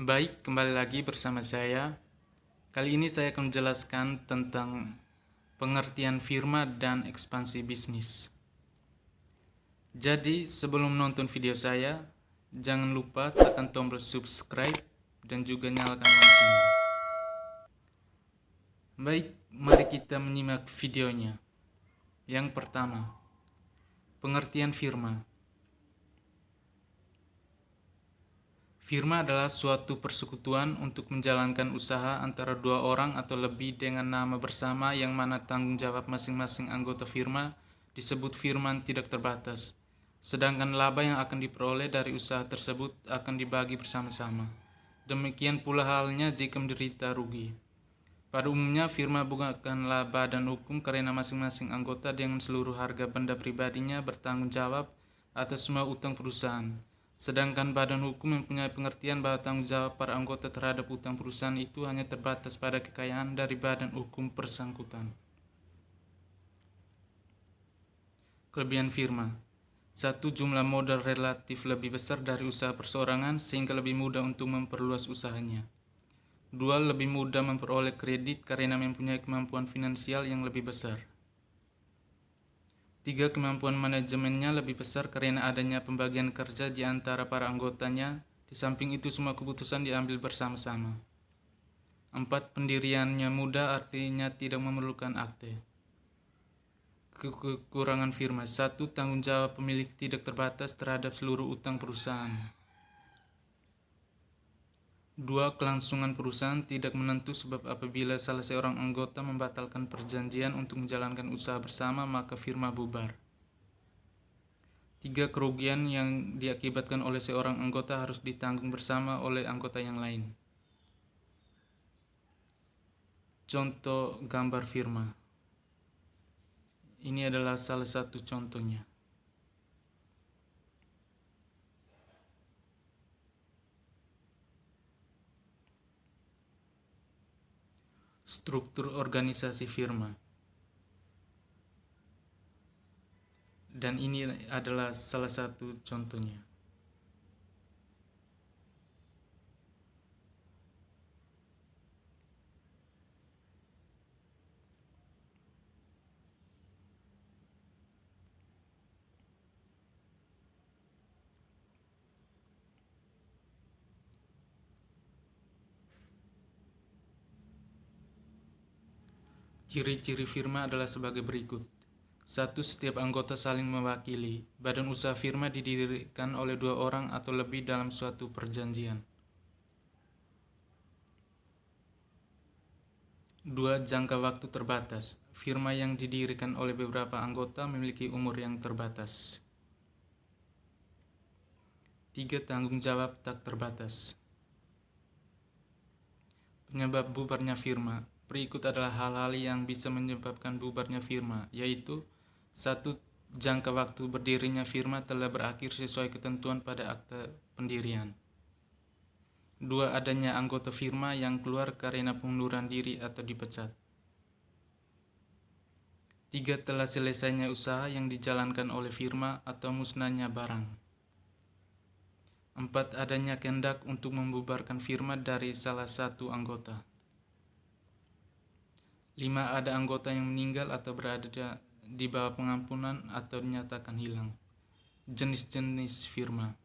Baik, kembali lagi bersama saya. Kali ini saya akan menjelaskan tentang pengertian firma dan ekspansi bisnis. Jadi, sebelum menonton video saya, jangan lupa tekan tombol subscribe dan juga nyalakan loncengnya. Baik, mari kita menyimak videonya. Yang pertama, pengertian firma. Firma adalah suatu persekutuan untuk menjalankan usaha antara dua orang atau lebih dengan nama bersama yang mana tanggung jawab masing-masing anggota firma disebut firman tidak terbatas. Sedangkan laba yang akan diperoleh dari usaha tersebut akan dibagi bersama-sama. Demikian pula halnya jika menderita rugi. Pada umumnya firma bukan laba dan hukum karena masing-masing anggota dengan seluruh harga benda pribadinya bertanggung jawab atas semua utang perusahaan. Sedangkan badan hukum mempunyai pengertian bahwa tanggung jawab para anggota terhadap utang perusahaan itu hanya terbatas pada kekayaan dari badan hukum bersangkutan. Kelebihan firma. 1. Jumlah modal relatif lebih besar dari usaha perseorangan sehingga lebih mudah untuk memperluas usahanya. 2. Lebih mudah memperoleh kredit karena mempunyai kemampuan finansial yang lebih besar. 3. Kemampuan manajemennya lebih besar karena adanya pembagian kerja di antara para anggotanya. Di samping itu semua keputusan diambil bersama-sama. 4. Pendiriannya mudah artinya tidak memerlukan akte. Kekurangan firma. 1. Tanggung jawab pemilik tidak terbatas terhadap seluruh utang perusahaan. 2. Kelangsungan perusahaan tidak menentu sebab apabila salah seorang anggota membatalkan perjanjian untuk menjalankan usaha bersama maka firma bubar. 3. Kerugian yang diakibatkan oleh seorang anggota harus ditanggung bersama oleh anggota yang lain. Contoh gambar firma. Ini adalah salah satu contohnya. Struktur organisasi firma. Dan ini adalah salah satu contohnya. Ciri-ciri firma adalah sebagai berikut. 1. Setiap anggota saling mewakili. Badan usaha firma didirikan oleh 2 orang atau lebih dalam suatu perjanjian. 2. Jangka waktu terbatas. Firma yang didirikan oleh beberapa anggota memiliki umur yang terbatas. 3. Tanggung jawab tak terbatas. Penyebab bubarnya firma. Berikut adalah hal-hal yang bisa menyebabkan bubarnya firma, yaitu 1. Jangka waktu berdirinya firma telah berakhir sesuai ketentuan pada akta pendirian. 2. Adanya anggota firma yang keluar karena pengunduran diri atau dipecat. 3. Telah selesainya usaha yang dijalankan oleh firma atau musnahnya barang. 4. Adanya kehendak untuk membubarkan firma dari salah satu anggota. 5. Ada anggota yang meninggal atau berada di bawah pengampunan atau dinyatakan hilang. Jenis-jenis firma.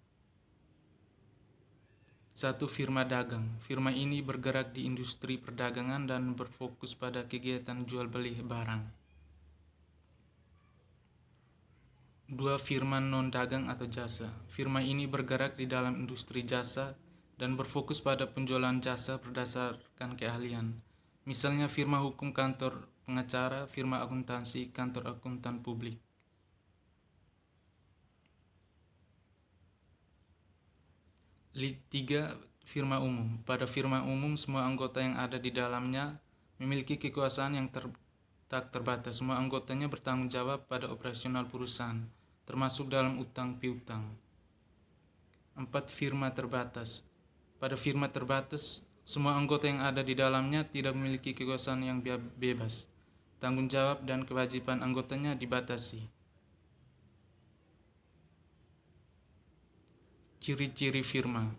1. Firma dagang. Firma ini bergerak di industri perdagangan dan berfokus pada kegiatan jual beli barang. 2. Firma non-dagang atau jasa. Firma ini bergerak di dalam industri jasa dan berfokus pada penjualan jasa berdasarkan keahlian. Misalnya firma hukum, kantor pengacara, firma akuntansi, kantor akuntan publik. 3. Firma umum. Pada firma umum, semua anggota yang ada di dalamnya memiliki kekuasaan yang tak terbatas. Semua anggotanya bertanggung jawab pada operasional perusahaan, termasuk dalam utang piutang. 4. Firma terbatas. Pada firma terbatas, semua anggota yang ada di dalamnya tidak memiliki kekuasaan yang bebas. Tanggung jawab dan kewajiban anggotanya dibatasi. Ciri-ciri firma.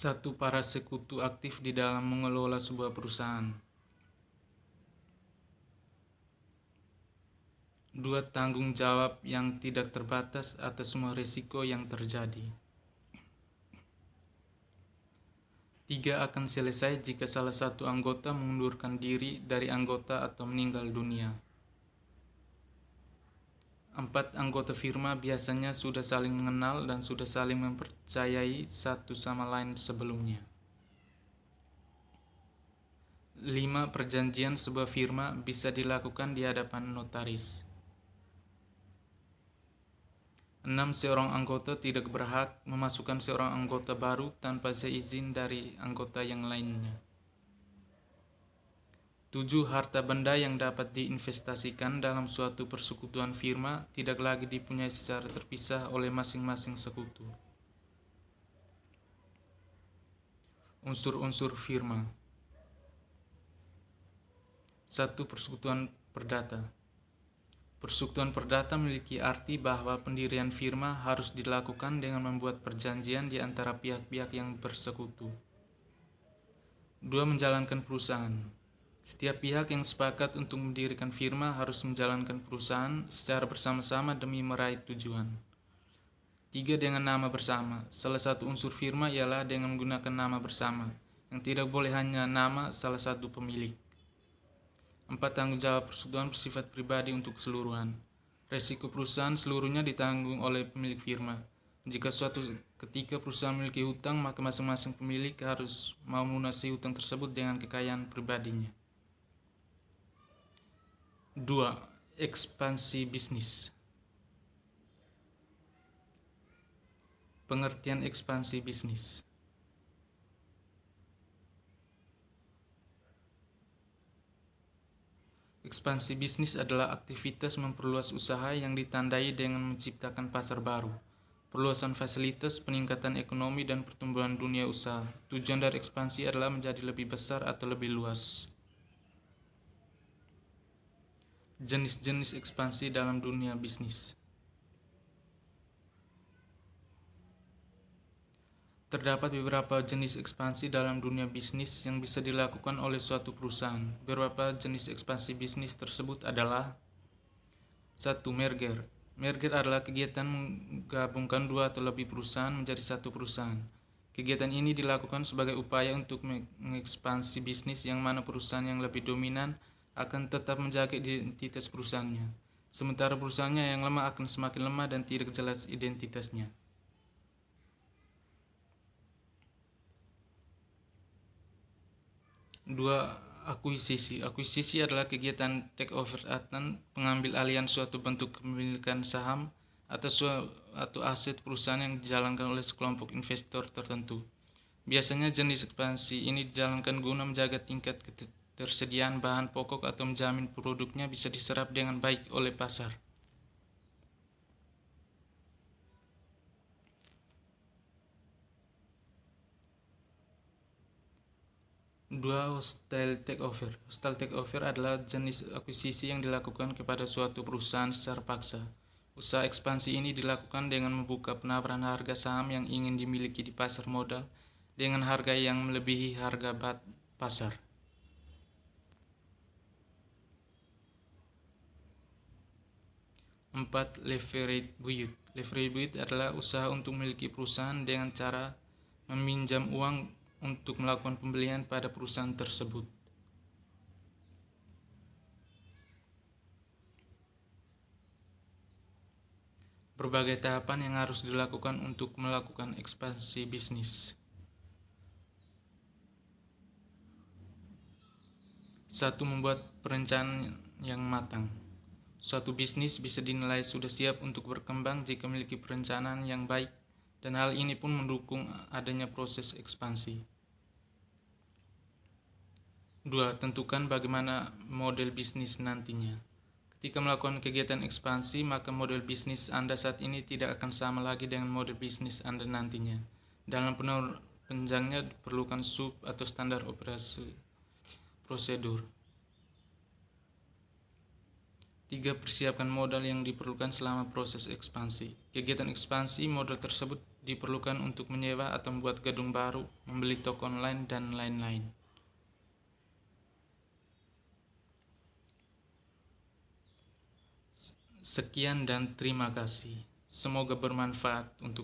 1. Para sekutu aktif di dalam mengelola sebuah perusahaan. 2. Tanggung jawab yang tidak terbatas atas semua risiko yang terjadi. 3. Akan selesai jika salah satu anggota mengundurkan diri dari anggota atau meninggal dunia. 4. Anggota firma biasanya sudah saling mengenal dan sudah saling mempercayai satu sama lain sebelumnya. 5. Perjanjian sebuah firma bisa dilakukan di hadapan notaris. 6. Seorang anggota tidak berhak memasukkan seorang anggota baru tanpa seizin dari anggota yang lainnya. 7. Harta benda yang dapat diinvestasikan dalam suatu persekutuan firma tidak lagi dipunyai secara terpisah oleh masing-masing sekutu. Unsur-unsur firma. 1. Persekutuan perdata. Persekutuan perdata memiliki arti bahwa pendirian firma harus dilakukan dengan membuat perjanjian di antara pihak-pihak yang bersekutu. 2. Menjalankan perusahaan. Setiap pihak yang sepakat untuk mendirikan firma harus menjalankan perusahaan secara bersama-sama demi meraih tujuan. 3. Dengan nama bersama. Salah satu unsur firma ialah dengan menggunakan nama bersama, yang tidak boleh hanya nama salah satu pemilik. 4. Tanggung jawab persekutuan bersifat pribadi untuk keseluruhan. Resiko perusahaan seluruhnya ditanggung oleh pemilik firma. Jika suatu ketika perusahaan memiliki hutang, maka masing-masing pemilik harus mau melunasi hutang tersebut dengan kekayaan pribadinya. 2. Ekspansi bisnis. Pengertian ekspansi bisnis. Ekspansi bisnis adalah aktivitas memperluas usaha yang ditandai dengan menciptakan pasar baru, perluasan fasilitas, peningkatan ekonomi, dan pertumbuhan dunia usaha. Tujuan dari ekspansi adalah menjadi lebih besar atau lebih luas. Jenis-jenis ekspansi dalam dunia bisnis. Terdapat beberapa jenis ekspansi dalam dunia bisnis yang bisa dilakukan oleh suatu perusahaan. Beberapa jenis ekspansi bisnis tersebut adalah: 1. Merger. Merger adalah kegiatan menggabungkan dua atau lebih perusahaan menjadi satu perusahaan. Kegiatan ini dilakukan sebagai upaya untuk mengekspansi bisnis yang mana perusahaan yang lebih dominan akan tetap menjaga identitas perusahaannya, sementara perusahaannya yang lemah akan semakin lemah dan tidak jelas identitasnya. 2. Akuisisi. Akuisisi adalah kegiatan takeover atau pengambil alihan suatu bentuk kepemilikan saham atau aset perusahaan yang dijalankan oleh sekelompok investor tertentu. Biasanya jenis ekspansi ini dijalankan guna menjaga tingkat ketersediaan bahan pokok atau menjamin produknya bisa diserap dengan baik oleh pasar. 2. Hostile takeover. Hostile takeover adalah jenis akuisisi yang dilakukan kepada suatu perusahaan secara paksa. Usaha ekspansi ini dilakukan dengan membuka penawaran harga saham yang ingin dimiliki di pasar modal dengan harga yang melebihi harga pasar. 4. Leverage buyout. Leverage buyout adalah usaha untuk memiliki perusahaan dengan cara meminjam uang untuk melakukan pembelian pada perusahaan tersebut. Berbagai tahapan yang harus dilakukan untuk melakukan ekspansi bisnis. 1. Membuat perencanaan yang matang. Suatu bisnis bisa dinilai sudah siap untuk berkembang jika memiliki perencanaan yang baik, dan hal ini pun mendukung adanya proses ekspansi. 2. Tentukan bagaimana model bisnis nantinya. Ketika melakukan kegiatan ekspansi, maka model bisnis Anda saat ini tidak akan sama lagi dengan model bisnis Anda nantinya. Dalam penunjangnya diperlukan SOP atau standar operasi prosedur. 3. Persiapkan modal yang diperlukan selama proses ekspansi. Kegiatan ekspansi modal tersebut diperlukan untuk menyewa atau membuat gedung baru, membeli toko online, dan lain-lain. Sekian dan terima kasih. Semoga bermanfaat untuk